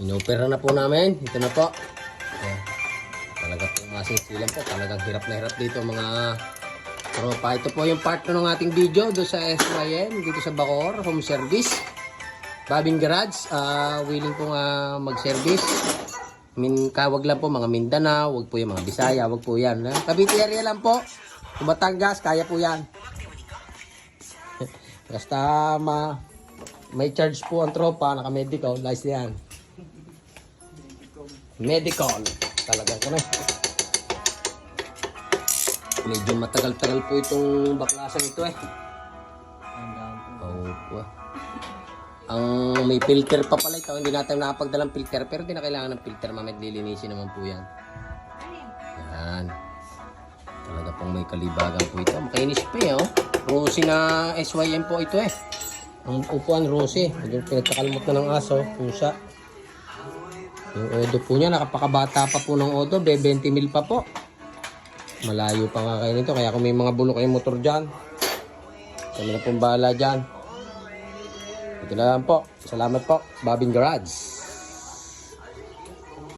Inopera na po namin. Ito na po. Ayan. Talaga po masisilan po. Talagang hirap na hirap dito mga tropa. Ito po yung part ng ating video do sa SYM dito sa Bacoor Home Service. Babing Garage. Willing po mag-service. Kawag lang po mga Mindanao. Wag po yung mga Bisaya. Wag po yan. Cavite area lang po. Batangas. Kaya po yan. Basta may charge po ang tropa. Naka-medical. Nice yan. Medical. Talagang kami. Medyo matagal-tagal po itong baklasan ito eh. Oh, ang may filter pa pala ito. Hindi natin nakapagdalang filter. Pero hindi na kailangan ng filter. Mamit lilinisin naman po yan. Yan. Talaga pong may kalibagan po ito. Makainis pa eh oh. Rosy na SYM po ito eh. Ang upuan Rosy. Medyo pinagkakalmot na ng aso. Pusa. Yung odo po niya. Nakapakabata pa po ng odo. 20 mil pa po. Malayo pa nga kayo nito. Kaya kung may mga bulok kayong motor dyan. Kami na pong bahala dyan. Ito na lang po. Salamat po. Babing Garage.